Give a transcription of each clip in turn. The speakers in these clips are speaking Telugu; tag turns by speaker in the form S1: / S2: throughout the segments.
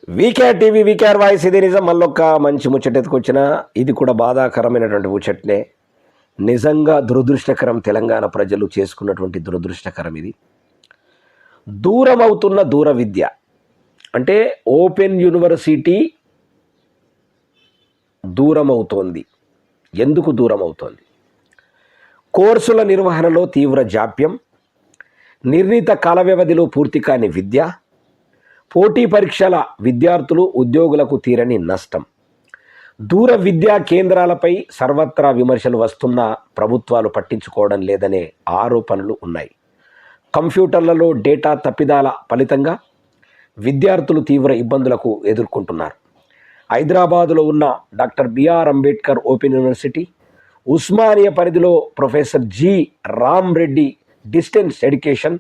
S1: వీకేఆర్ టీవీ వీకేఆర్ వాయిస్ ఇది నిజం. మళ్ళొక్క మంచి ముచ్చటెత్తుకొచ్చిన ఇది కూడా బాధాకరమైనటువంటి ముచ్చట్నే. నిజంగా దురదృష్టకరం. తెలంగాణ ప్రజలు చేసుకున్నటువంటి దురదృష్టకరం ఇది. దూరం అవుతున్న దూర విద్య అంటే ఓపెన్ యూనివర్సిటీ దూరం అవుతోంది. ఎందుకు దూరం అవుతోంది? కోర్సుల నిర్వహణలో తీవ్ర జాప్యం, నిర్ణీత కాల వ్యవధిలో పూర్తి కాని విద్య, పోటీ పరీక్షల విద్యార్థులు ఉద్యోగులకు తీరని నష్టం. దూర విద్యా కేంద్రాలపై సర్వత్రా విమర్శలు వస్తున్నా ప్రభుత్వాలు పట్టించుకోవడం లేదనే ఆరోపణలు ఉన్నాయి. కంప్యూటర్లలో డేటా తప్పిదాల ఫలితంగా విద్యార్థులు తీవ్ర ఇబ్బందులకు ఎదుర్కొంటున్నారు. హైదరాబాదులో ఉన్న doctor BR Ambedkar open university, Osmania పరిధిలో professor G Ram Reddy distance education,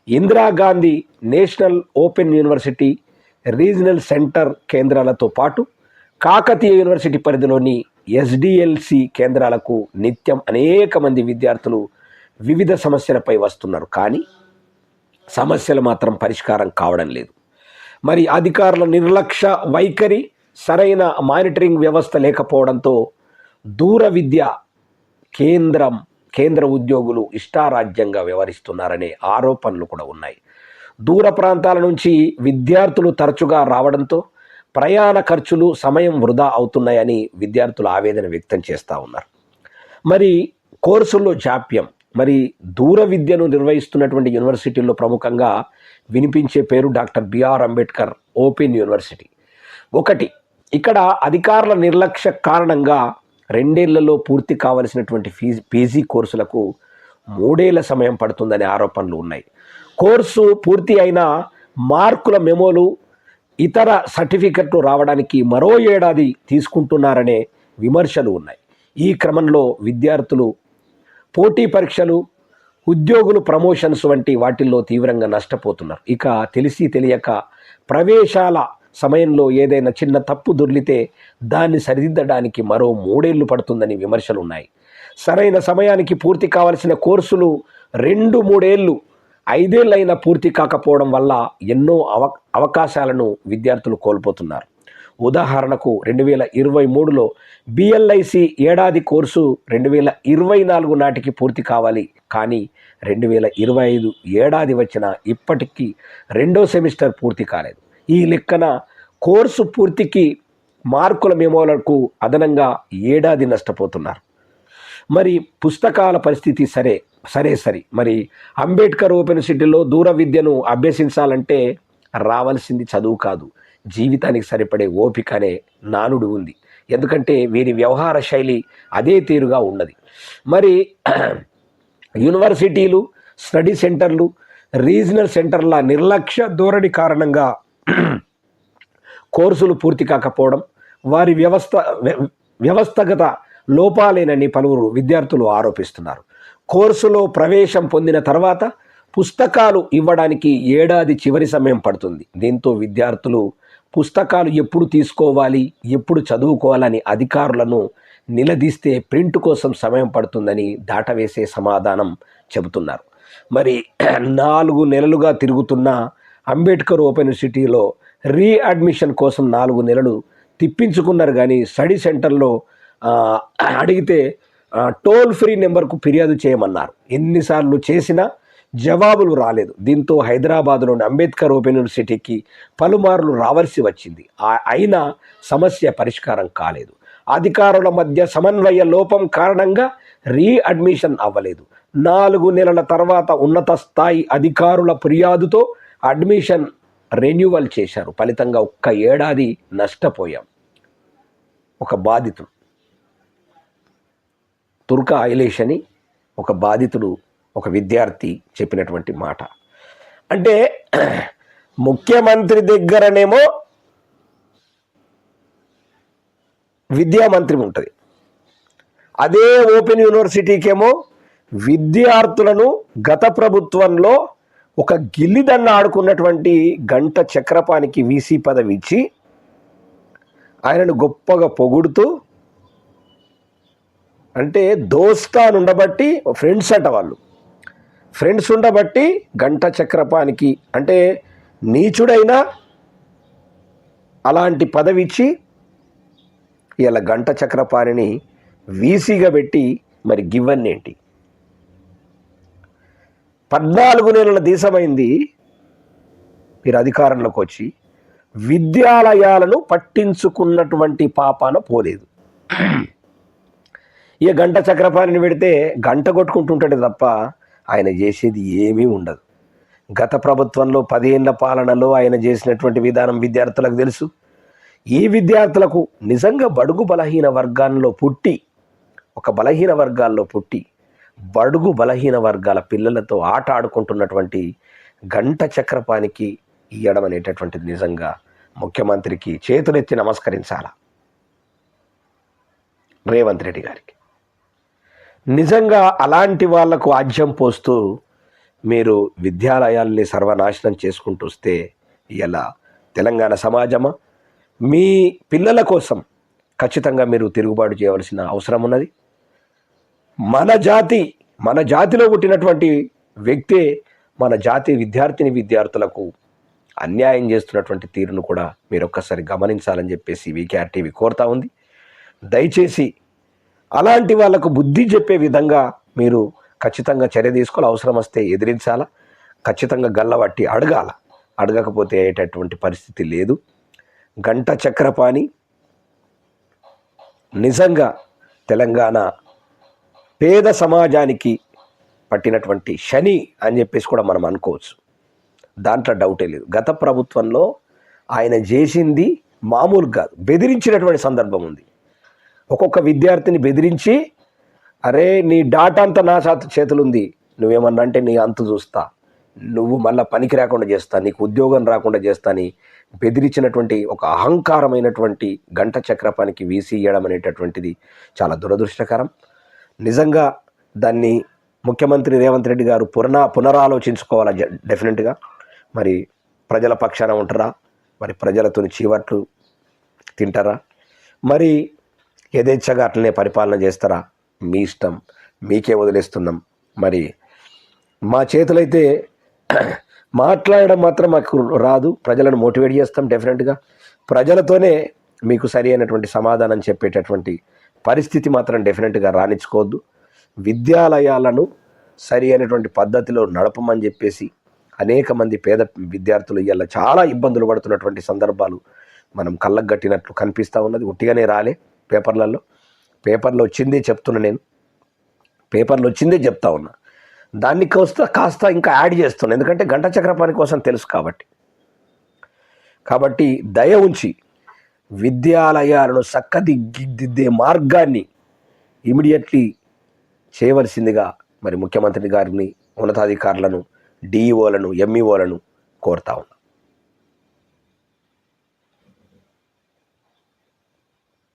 S1: Indira Gandhi national open university regional centre కేంద్రాలతో పాటు కాకతీయ యూనివర్సిటీ పరిధిలోని ఎస్డిఎల్సి కేంద్రాలకు నిత్యం అనేక మంది విద్యార్థులు వివిధ సమస్యలపై వస్తున్నారు. కానీ సమస్యలు మాత్రం పరిష్కారం కావడం లేదు. మరి అధికారుల నిర్లక్ష్య వైఖరి, సరైన మానిటరింగ్ వ్యవస్థ లేకపోవడంతో దూర విద్య కేంద్ర ఉద్యోగులు ఇష్టారాజ్యంగా వ్యవహరిస్తున్నారనే ఆరోపణలు కూడా ఉన్నాయి. దూర ప్రాంతాల నుంచి విద్యార్థులు తరచుగా రావడంతో ప్రయాణ ఖర్చులు, సమయం వృధా అవుతున్నాయని విద్యార్థులు ఆవేదన వ్యక్తం చేస్తూ ఉన్నారు. మరి కోర్సుల్లో జాప్యం. మరి దూర విద్యను నిర్వహిస్తున్నటువంటి యూనివర్సిటీల్లో ప్రముఖంగా వినిపించే పేరు doctor BR Ambedkar open university ఒకటి. ఇక్కడ అధికారుల నిర్లక్ష్య కారణంగా 2 ఏళ్లలో పూర్తి కావలసినటువంటి పీజీ కోర్సులకు 3 ఏళ్ల సమయం పడుతుందనే ఆరోపణలు ఉన్నాయి. కోర్సు పూర్తి అయిన మార్కుల మెమోలు, ఇతర సర్టిఫికెట్లు రావడానికి మరో ఏడాది తీసుకుంటున్నారనే విమర్శలు ఉన్నాయి. ఈ క్రమంలో విద్యార్థులు పోటీ పరీక్షలు, ఉద్యోగులు ప్రమోషన్స్ వంటి వాటిల్లో తీవ్రంగా నష్టపోతున్నారు. ఇక తెలిసి తెలియక ప్రవేశాల సమయంలో ఏదైనా చిన్న తప్పు దొర్లితే దాన్ని సరిదిద్దడానికి మరో 3 ఏళ్లు పడుతుందని విమర్శలు ఉన్నాయి. సరైన సమయానికి పూర్తి కావాల్సిన కోర్సులు 2-3 ఏళ్ళు, 5 ఏళ్ళైనా పూర్తి కాకపోవడం వల్ల ఎన్నో అవకాశాలను విద్యార్థులు కోల్పోతున్నారు. ఉదాహరణకు 2023లో బిఎల్ఐసి ఏడాది కోర్సు 2024 నాటికి పూర్తి కావాలి. కానీ 2025 ఏడాది వచ్చినా ఇప్పటికీ 2వ సెమిస్టర్ పూర్తి కాలేదు. ఈ లెక్కన కోర్సు పూర్తికి మార్కుల మెమోలకు అదనంగా ఏడాది నష్టపోతున్నారు. మరి పుస్తకాల పరిస్థితి సరే. మరి అంబేద్కర్ ఓపెన్ యూనివర్సిటీలో దూర విద్యను అభ్యసించాలంటే రావాల్సింది చదువు కాదు, జీవితానికి సరిపడే ఓపిక అనే నానుడు ఉంది. ఎందుకంటే వీరి వ్యవహార శైలి అదే తీరుగా ఉన్నది. మరి యూనివర్సిటీలు, స్టడీ సెంటర్లు, రీజనల్ సెంటర్ల నిర్లక్ష్య ధోరణి కారణంగా కోర్సులు పూర్తి కాకపోవడం వారి వ్యవస్థగత లోపాలేనని పలువురు విద్యార్థులు ఆరోపిస్తున్నారు. కోర్సులో ప్రవేశం పొందిన తర్వాత పుస్తకాలు ఇవ్వడానికి ఏడాది చివరి సమయం పడుతుంది. దీంతో విద్యార్థులు పుస్తకాలు ఎప్పుడు తీసుకోవాలి, ఎప్పుడు చదువుకోవాలని అధికారులను నిలదీస్తే ప్రింట్ కోసం సమయం పడుతుందని దాటవేసే సమాధానం చెబుతున్నారు. మరి 4 నెలలుగా తిరుగుతున్న అంబేద్కర్ ఓపెన్ యూనివర్సిటీలో రీఅడ్మిషన్ కోసం 4 నెలలు తిప్పించుకున్నారు. కానీ స్టడీ సెంటర్లో అడిగితే టోల్ ఫ్రీ నెంబర్కు ఫిర్యాదు చేయమన్నారు. ఎన్నిసార్లు చేసినా జవాబులు రాలేదు. దీంతో హైదరాబాద్లోని అంబేద్కర్ ఓపెన్ యూనివర్సిటీకి పలుమార్లు రావాల్సి వచ్చింది. అయినా సమస్య పరిష్కారం కాలేదు. అధికారుల మధ్య సమన్వయ లోపం కారణంగా రీఅడ్మిషన్ అవ్వలేదు. 4 నెలల తర్వాత ఉన్నత స్థాయి అధికారుల ఫిర్యాదుతో అడ్మిషన్ రెన్యువల్ చేశారు. ఫలితంగా 1 ఏడాది నష్టపోయాం. ఒక బాధితుడు, తుర్కా ఐలేష్ అని ఒక బాధితుడు, ఒక విద్యార్థి చెప్పినటువంటి మాట. అంటే ముఖ్యమంత్రి దగ్గరనేమో విద్యామంత్రి ఉంటుంది, అదే ఓపెన్ యూనివర్సిటీకేమో విద్యార్థులను గత ప్రభుత్వంలో ఒక గిల్లిదన్న ఆడుకున్నటువంటి గంట చక్రపాణికి వీసీ పదవి ఇచ్చి ఆయనను గొప్పగా పొగుడుతూ, అంటే దోస్తాను ఉండబట్టి ఫ్రెండ్స్ అట వాళ్ళు, ఫ్రెండ్స్ ఉండబట్టి గంట చక్రపాణికి, అంటే నీచుడైనా అలాంటి పదవి ఇచ్చి ఇలా గంట చక్రపాణిని వీసీగా పెట్టి మరి గివన్ ఏంటి? 14 నెలల దేశమైంది మీరు అధికారంలోకి వచ్చి విద్యాలయాలను పట్టించుకున్నటువంటి పాపాన పోలేదు. ఇక గంట చక్రపాణిని పెడితే గంట కొట్టుకుంటుంటాడు తప్ప ఆయన చేసేది ఏమీ ఉండదు. గత ప్రభుత్వంలో 10 ఏళ్ల పాలనలో ఆయన చేసినటువంటి విధానం విద్యార్థులకు తెలుసు. ఈ విద్యార్థులకు నిజంగా బడుగు బలహీన వర్గాల్లో పుట్టి బడుగు బలహీన వర్గాల పిల్లలతో ఆట ఆడుకుంటున్నటువంటి గంట చక్రపాణికి ఇవ్వడం అనేటటువంటిది నిజంగా ముఖ్యమంత్రికి చేతులెత్తి నమస్కరించాల. రేవంత్ రెడ్డి గారికి నిజంగా అలాంటి వాళ్లకు ఆజ్యం పోస్తూ మీరు విద్యాలయాల్ని సర్వనాశనం చేసుకుంటూ వస్తే ఇలా తెలంగాణ సమాజమా మీ పిల్లల కోసం ఖచ్చితంగా మీరు తిరుగుబాటు చేయవలసిన అవసరం ఉన్నది. మన జాతిలో పుట్టినటువంటి వ్యక్తే మన జాతి విద్యార్థులకు అన్యాయం చేస్తున్నటువంటి తీరును కూడా మీరు ఒక్కసారి గమనించాలని చెప్పేసి వీకేఆర్ టీవీ కోరుతా ఉంది. దయచేసి అలాంటి వాళ్లకు బుద్ధి చెప్పే విధంగా మీరు ఖచ్చితంగా చర్య తీసుకోవాలి. అవసరం వస్తే ఎదిరించాలా, ఖచ్చితంగా గల్లబట్టి అడగకపోతే అయ్యేటటువంటి పరిస్థితి లేదు. గంట చక్రపాణి నిజంగా తెలంగాణ పేద సమాజానికి పట్టినటువంటి శని అని చెప్పేసి కూడా మనం అనుకోవచ్చు. దాంట్లో డౌటే లేదు. గత ప్రభుత్వంలో ఆయన చేసింది మామూలు కాదు, బెదిరించినటువంటి సందర్భం ఉంది. ఒక్కొక్క విద్యార్థిని బెదిరించి, అరే నీ డాటా అంతా నా చేతులుంది, నువ్వేమన్నా అంటే నీ అంతు చూస్తా, నువ్వు మళ్ళీ పనికి రాకుండా చేస్తా, నీకు ఉద్యోగం రాకుండా చేస్తా అని బెదిరించినటువంటి ఒక అహంకారమైనటువంటి గంట చక్రపాణికి వీసీ ఇవ్వడం అనేటటువంటిది చాలా దురదృష్టకరం. నిజంగా దాన్ని ముఖ్యమంత్రి రేవంత్ రెడ్డి గారు పునరాలోచించుకోవాలా డెఫినెట్గా. మరి ప్రజల పక్షాన ఉంటారా, మరి ప్రజలతో చీవట్లు తింటారా, మరి యథేచ్ఛగా అట్లనే పరిపాలన చేస్తారా? మీ ఇష్టం, మీకే వదిలేస్తున్నాం. మరి మా చేతులైతే మాట్లాడడం మాత్రం మాకు రాదు, ప్రజలను మోటివేట్ చేస్తాం. డెఫినెట్గా ప్రజలతోనే మీకు సరి అయినటువంటి సమాధానం చెప్పేటటువంటి పరిస్థితి మాత్రం డెఫినెట్గా రానిచ్చుకోవద్దు. విద్యాలయాలను సరి అయినటువంటి పద్ధతిలో నడపమని చెప్పేసి అనేక మంది పేద విద్యార్థులు ఇవాళ చాలా ఇబ్బందులు పడుతున్నటువంటి సందర్భాలు మనం కళ్ళకు గట్టినట్లు కనిపిస్తూ ఉన్నది. ఉట్టిగానే రాలే పేపర్లో వచ్చిందే చెప్తున్నా, నేను పేపర్లో వచ్చిందే చెప్తా ఉన్నా. దాన్ని కాస్త ఇంకా యాడ్ చేస్తున్నాను, ఎందుకంటే గంట చక్రపాణి కోసం తెలుసు కాబట్టి దయ ఉంచి విద్యాలయాలను చక్కదిద్దే మార్గాన్ని ఇమీడియట్లీ చేయవలసిందిగా మరి ముఖ్యమంత్రి గారిని, ఉన్నతాధికారులను, డిఈఓలను, ఎంఈఓలను కోరుతా ఉన్నాం.